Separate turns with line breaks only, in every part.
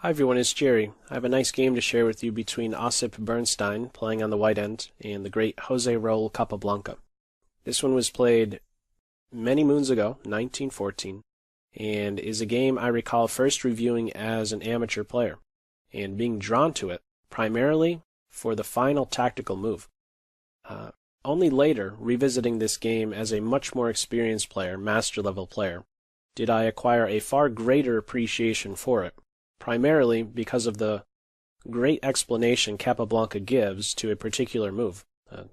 Hi everyone, it's Jerry. I have a nice game to share with you between Ossip Bernstein, playing on the white end, and the great José Raúl Capablanca. This one was played many moons ago, 1914, and is a game I recall first reviewing as an amateur player, and being drawn to it primarily for the final tactical move. Only later, revisiting this game as a much more experienced player, master-level player, did I acquire a far greater appreciation for it. Primarily because of the great explanation Capablanca gives to a particular move, a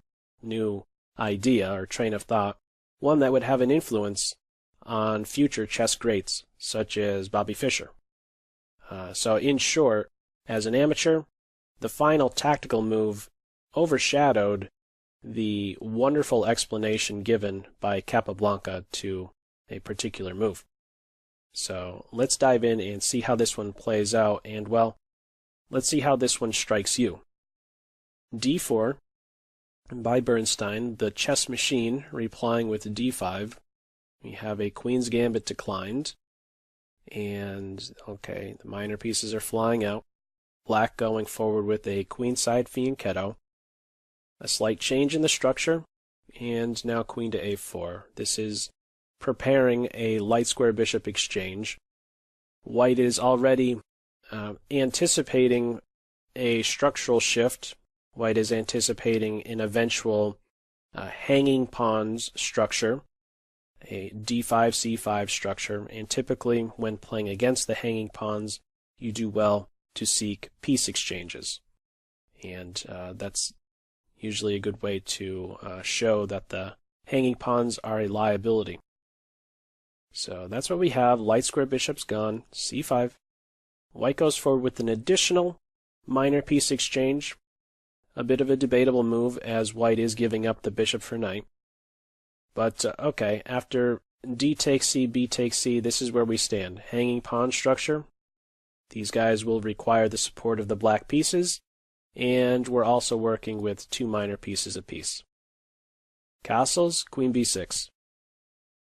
new idea or train of thought, one that would have an influence on future chess greats, such as Bobby Fischer. So in short, as an amateur, the final tactical move overshadowed the wonderful explanation given by Capablanca to a particular move. So let's dive in and see how this one plays out, and well, let's see how this one strikes you. d4 by Bernstein, the chess machine replying with d5. We have a queen's gambit declined, and okay, the minor pieces are flying out. Black going forward with a queenside fianchetto. A slight change in the structure, and now queen to a4. This is preparing a light square bishop exchange. White is already anticipating a structural shift. White is anticipating an eventual hanging pawns structure, a d5 c5 structure, and typically when playing against the hanging pawns, you do well to seek piece exchanges, and that's usually a good way to show that the hanging pawns are a liability. So that's what we have. Light square bishop's gone. c5. White goes forward with an additional minor piece exchange. A bit of a debatable move, as white is giving up the bishop for knight. But okay, after d takes c, b takes c, this is where we stand. Hanging pawn structure. These guys will require the support of the black pieces, and we're also working with two minor pieces apiece. Castles, queen b6.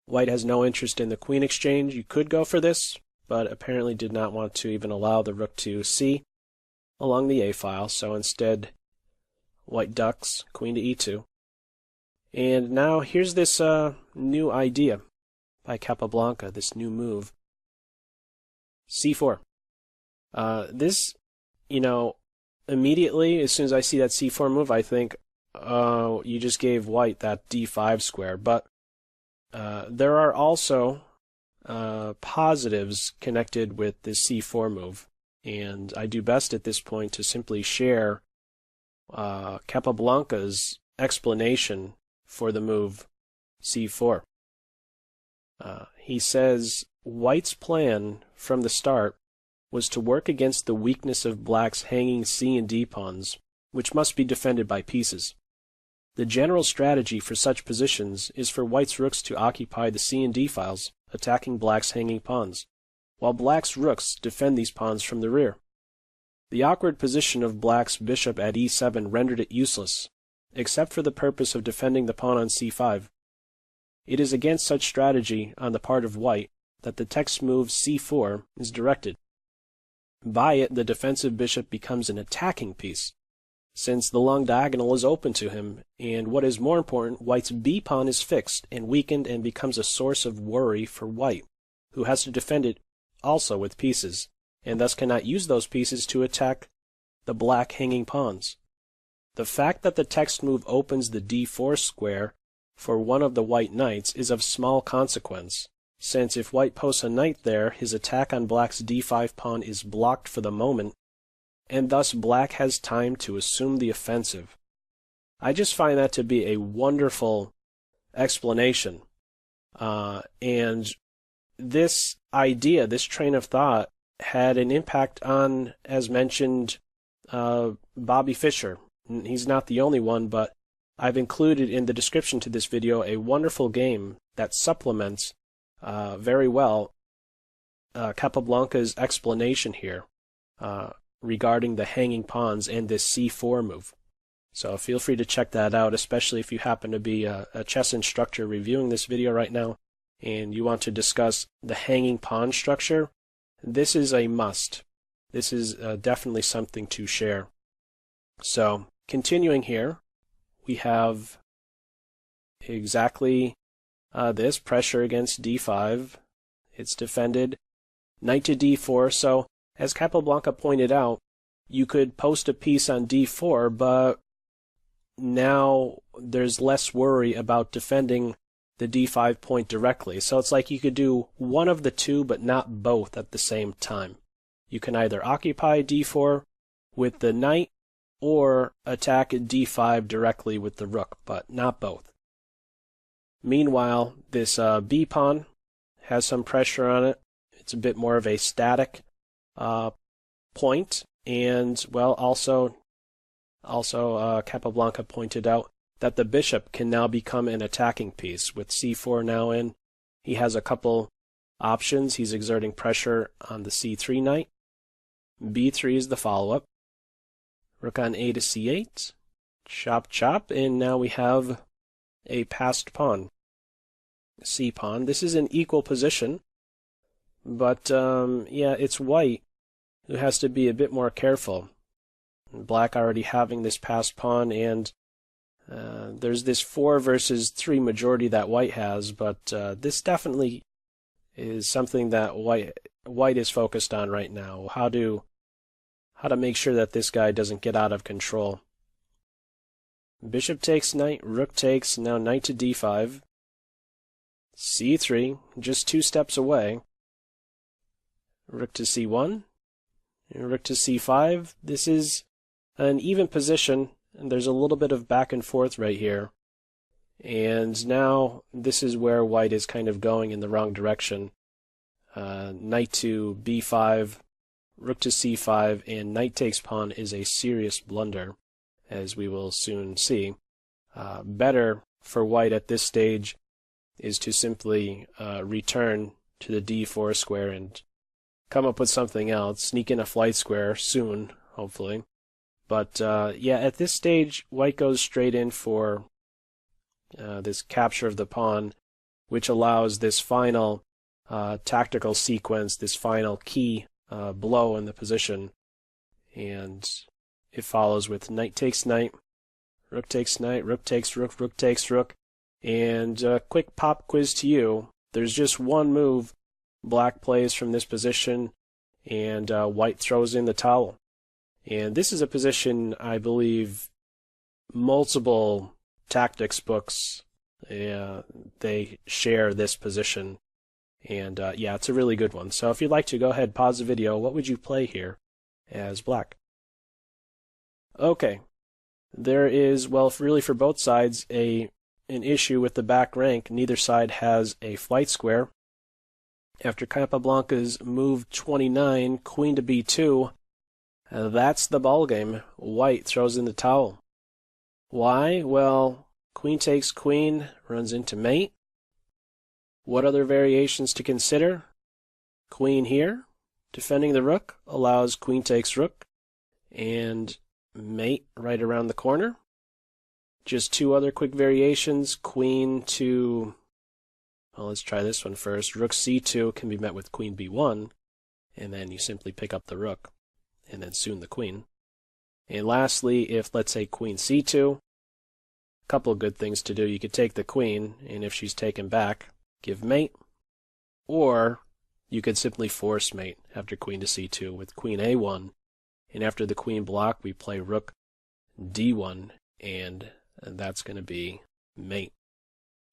White has no interest in the queen exchange. You could go for this, but apparently did not want to even allow the rook to c along the a file, so instead white ducks, queen to e2. And now here's this new idea by Capablanca, this new move. c4. This, immediately, as soon as I see that c4 move, I think, oh, you just gave white that d5 square, but there are also positives connected with this c4 move, and I do best at this point to simply share Capablanca's explanation for the move c4. He says white's plan from the start was to work against the weakness of black's hanging c and d pawns, which must be defended by pieces. The general strategy for such positions is for white's rooks to occupy the c and d files, attacking black's hanging pawns, while black's rooks defend these pawns from the rear. The awkward position of black's bishop at e7 rendered it useless, except for the purpose of defending the pawn on c5. It is against such strategy on the part of white that the text move c4 is directed. By it, the defensive bishop becomes an attacking piece, since the long diagonal is open to him, and what is more important, white's b-pawn is fixed and weakened and becomes a source of worry for white, who has to defend it also with pieces, and thus cannot use those pieces to attack the black hanging pawns. The fact that the text move opens the d4 square for one of the white knights is of small consequence, since if white posts a knight there, his attack on black's d5 pawn is blocked for the moment, and thus black has time to assume the offensive. I just find that to be a wonderful explanation. And this idea, this train of thought, had an impact on, as mentioned, Bobby Fischer. He's not the only one, but I've included in the description to this video a wonderful game that supplements very well Capablanca's explanation here regarding the hanging pawns and this c4 move. So feel free to check that out, especially if you happen to be a chess instructor reviewing this video right now and you want to discuss the hanging pawn structure. This is a must. this is definitely something to share. So continuing here, we have exactly this pressure against d5. It's defended. Knight to d4. So as Capablanca pointed out, you could post a piece on d4, but now there's less worry about defending the d5 point directly. So it's like you could do one of the two, but not both at the same time. You can either occupy d4 with the knight or attack d5 directly with the rook, but not both. Meanwhile, this b pawn has some pressure on it. It's a bit more of a static point, and well, also Capablanca pointed out that the bishop can now become an attacking piece. With c4 now in, he has a couple options. He's exerting pressure on the c3 knight. b3 is the follow-up. Rook on a to c8. Chop, chop, and now we have a passed pawn. C pawn. This is an equal position, but yeah, it's white who has to be a bit more careful. Black already having this passed pawn, and there's this 4 versus 3 majority that white has, but this definitely is something that white is focused on right now. How to make sure that this guy doesn't get out of control. Bishop takes knight, rook takes, now knight to d5. c3, just 2 steps away. Rook to c1, rook to c5. This is an even position, and there's a little bit of back and forth right here. And now this is where white is kind of going in the wrong direction. Knight to b5, rook to c5, and knight takes pawn is a serious blunder, as we will soon see. Better for white at this stage is to simply return to the d4 square and come up with something else, sneak in a flight square soon, hopefully. But yeah, at this stage, white goes straight in for this capture of the pawn, which allows this final tactical sequence, this final key blow in the position. And it follows with knight takes knight, rook takes knight, rook takes rook, rook takes rook. And quick pop quiz to you. There's just one move black plays from this position, and white throws in the towel. And this is a position, I believe, multiple tactics books, they share this position. And yeah, it's a really good one. So if you'd like to, go ahead, pause the video. What would you play here as black? Okay. There is, well, really for both sides, an issue with the back rank. Neither side has a flight square. After Capablanca's move 29, queen to b2, that's the ball game. White throws in the towel. Why? Well, queen takes queen, runs into mate. What other variations to consider? Queen here, defending the rook, allows queen takes rook, and mate right around the corner. Just 2 other quick variations. Queen to, well, let's try this one first. Rook c2 can be met with queen b1, and then you simply pick up the rook, and then soon the queen. And lastly, if, let's say, queen c2, a couple of good things to do. You could take the queen, and if she's taken back, give mate, or you could simply force mate after queen to c2 with queen a1, and after the queen block, we play rook d1, and that's going to be mate.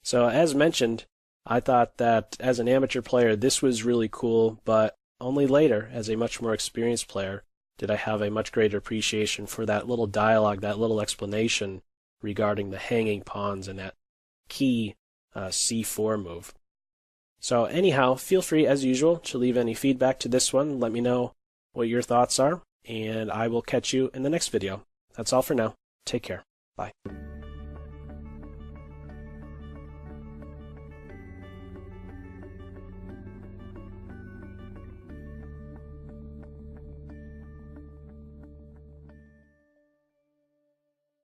So as mentioned, I thought that as an amateur player this was really cool, but only later, as a much more experienced player, did I have a much greater appreciation for that little dialogue, that little explanation regarding the hanging pawns and that key c4 move. So anyhow, feel free as usual to leave any feedback to this one. Let me know what your thoughts are, and I will catch you in the next video. That's all for now. Take care. Bye.